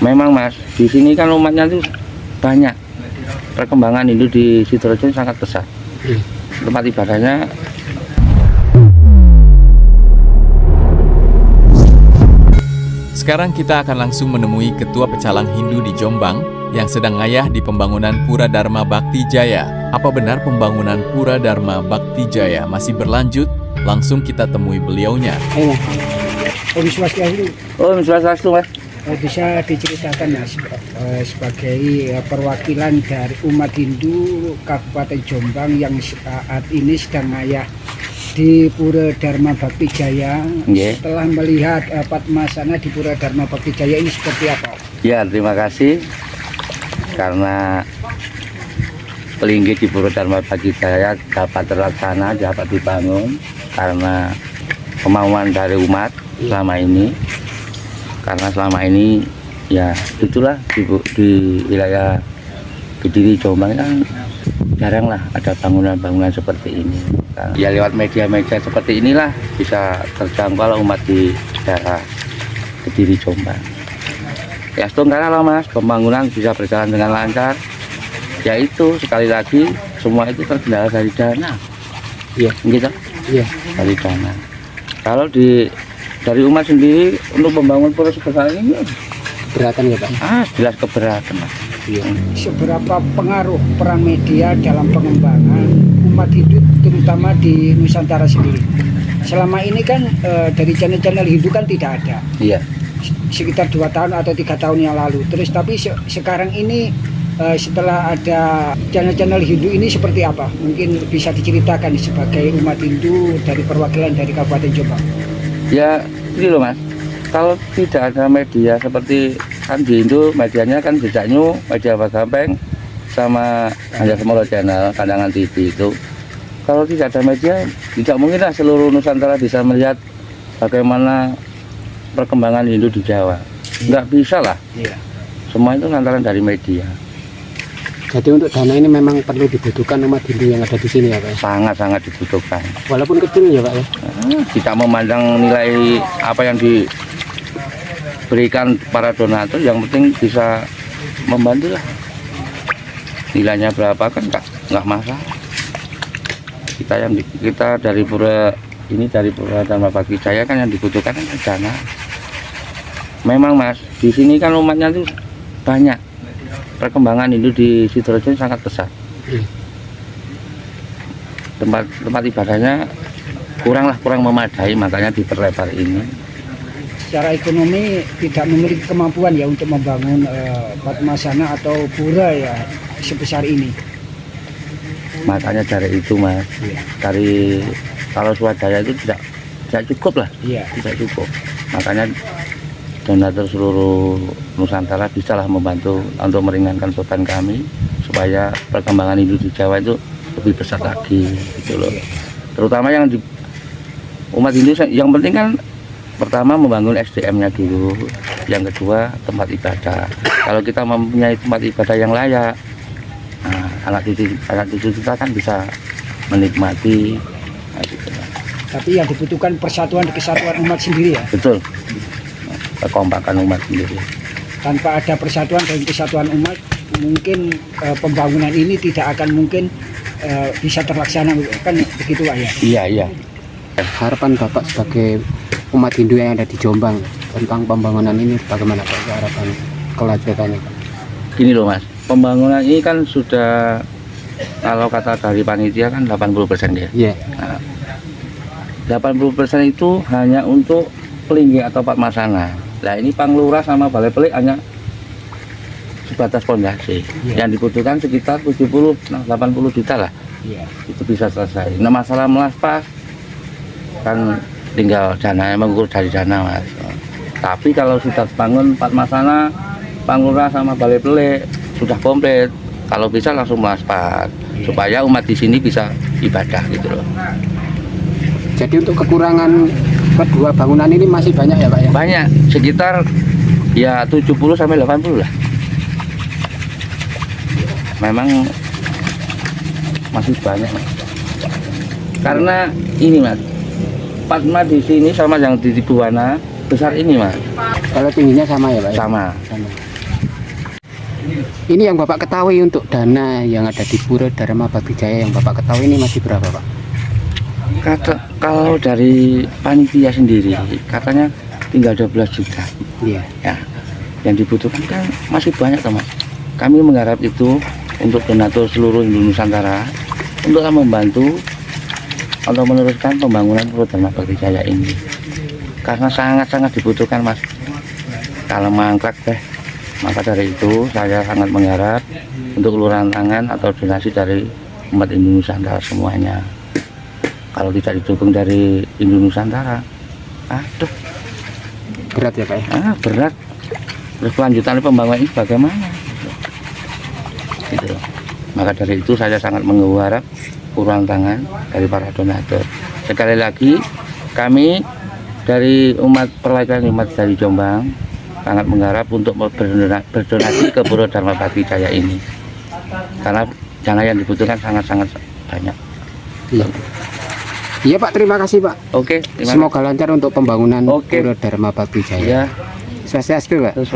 Memang Mas, di sini kan umatnya tuh banyak. Perkembangan Hindu di Sidoarjo sangat besar. Tempat ibadahnya Sekarang kita akan langsung menemui Ketua Pecalang Hindu di Jombang yang sedang ngayah di pembangunan Pura Dharma Bhakti Jaya. Apa benar pembangunan Pura Dharma Bhakti Jaya masih berlanjut? Langsung kita temui beliaunya. Om Swastiastu. Om Swastiastu Mas. Bisa diceritakan Mas sebagai perwakilan dari umat Hindu Kabupaten Jombang yang saat ini sedang ngayah di Pura Dharma Bhakti Jaya. Setelah melihat Padmasana di Pura Dharma Bhakti Jaya ini seperti apa? Ya, terima kasih karena Pelinggih di Pura Dharma Bhakti Jaya dapat terlaksana, dapat dibangun karena kemauan dari umat selama ini. Karena selama ini ya itulah di wilayah Kediri Jombang kan jarang lah ada bangunan-bangunan seperti ini. Ya lewat media-media seperti inilah bisa terjangkau umat di daerah Kediri Jombang. Ya setengah lah Mas, pembangunan bisa berjalan dengan lancar. Ya itu sekali lagi semua itu terkendala dari dana. Iya, gitu. Iya, dari dana. Kalau dari umat sendiri untuk membangun pura sebesar ini Keberatan ya Pak? Jelas keberatan Mas. Iya. Seberapa pengaruh peran media dalam pengembangan umat Hindu terutama di Nusantara sendiri? Selama ini kan dari channel-channel Hindu kan tidak ada. Iya. Sekitar 2 tahun atau 3 tahun yang lalu. Terus tapi sekarang ini setelah ada channel-channel Hindu ini seperti apa? Mungkin bisa diceritakan sebagai umat Hindu dari perwakilan dari Kabupaten Jombang. Ya ini loh Mas, kalau tidak ada media seperti kan di Indo medianya kan jejaknya media Bagampeng sama hanya Semolo Channel, Kandangan TV itu. Kalau tidak ada media, tidak mungkinlah seluruh Nusantara bisa melihat bagaimana perkembangan Hindu di Jawa. Nggak bisa lah. Iya. Semua itu lantaran dari media. Jadi untuk dana ini memang perlu dibutuhkan umat Hindu yang ada di sini ya Pak? Sangat-sangat dibutuhkan. Walaupun kecil ya Pak ya? Tidak memandang nilai apa yang diberikan para donatur, yang penting bisa membantu lah. Nilainya berapa kan nggak masalah. Kita dari Pura Dharma Bhakti Jaya kan yang dibutuhkan kan dana. Memang Mas, di sini kan umatnya tuh banyak. Perkembangan Hindu di Sidoarjo sangat besar. Tempat ibadahnya kurang memadai, makanya diperlebar ini. Secara ekonomi tidak memiliki kemampuan ya untuk membangun Padmasana atau pura ya sebesar ini. Makanya dari itu Mas, dari kalau swadaya itu tidak cukup lah. Iya. Tidak cukup. Makanya donatur seluruh Nusantara bisalah membantu untuk meringankan beban kami supaya perkembangan Hindu di Jawa itu lebih besar lagi gitu loh. Terutama yang di umat Hindu yang penting kan pertama membangun SDM-nya dulu, yang kedua tempat ibadah. Kalau kita mempunyai tempat ibadah yang layak, nah, anak cucu kita kan bisa menikmati. Nah, gitu. Tapi yang dibutuhkan persatuan dan kesatuan umat sendiri ya. Betul. Kekompakan umat sendiri. Tanpa ada persatuan dan kesatuan umat, mungkin pembangunan ini tidak akan mungkin bisa terlaksana, kan begitu Pak ya? Iya. Harapan Bapak sebagai umat Hindu yang ada di Jombang tentang pembangunan ini bagaimana Pak? Harapan kelanjutannya Pak? Gini loh Mas, pembangunan ini kan sudah, kalau kata dari panitia kan 80% ya. Iya. Nah, 80% itu hanya untuk Pelinggih atau Padmasana. Nah ini Panglurah sama Balai Pelik hanya sebatas fondasi. Yang dibutuhkan sekitar 70-80 juta lah. Itu bisa selesai. Nah masalah melaspas kan tinggal dana, mengukur dari dana Mas. Tapi kalau sudah bangun Padmasana, Panglurah sama Balai Pelik sudah komplit, kalau bisa langsung melaspas supaya umat di sini bisa ibadah gitu loh. Jadi untuk kekurangan kedua bangunan ini masih banyak ya Pak ya? Banyak, sekitar ya 70-80 lah. Memang masih banyak Mas. Karena ini Mas, Padma di sini sama yang di Buwana besar ini Mas. Kalau tingginya sama ya Pak ya? Sama. Ini yang Bapak ketahui untuk dana yang ada di Pura Dharma Bakti Jaya yang Bapak ketahui ini masih berapa, Pak? Kalau dari panitia sendiri katanya tinggal 12 juta. Iya. Ya, yang dibutuhkan kan masih banyak teman. Kami mengharap itu untuk donatur seluruh Indonesia Nusantara untuk membantu untuk meneruskan pembangunan Pura Dharma Bakti Jaya ini karena sangat-sangat dibutuhkan Mas. Kalau mangkrak deh, maka dari itu saya sangat mengharap untuk uluran tangan atau donasi dari umat Indonesia Nusantara semuanya. Kalau tidak didukung dari Indonesia Nusantara, aduh Berat ya, Pak ya? berat. Terus kelanjutan pembangunan ini bagaimana? Gitu. Maka dari itu saya sangat mengharap uluran tangan dari para donatur. Sekali lagi kami dari umat perwakilan umat dari Jombang sangat mengharap untuk berdonasi ke Pura Dharma Bakti Jaya ini karena dana yang dibutuhkan sangat-sangat banyak. Iya. Iya Pak, terima kasih Pak. Oke, Semoga lancar untuk pembangunan Oke. Pura Dharma Bakti Jaya. Ya, Swastiastu Pak. terus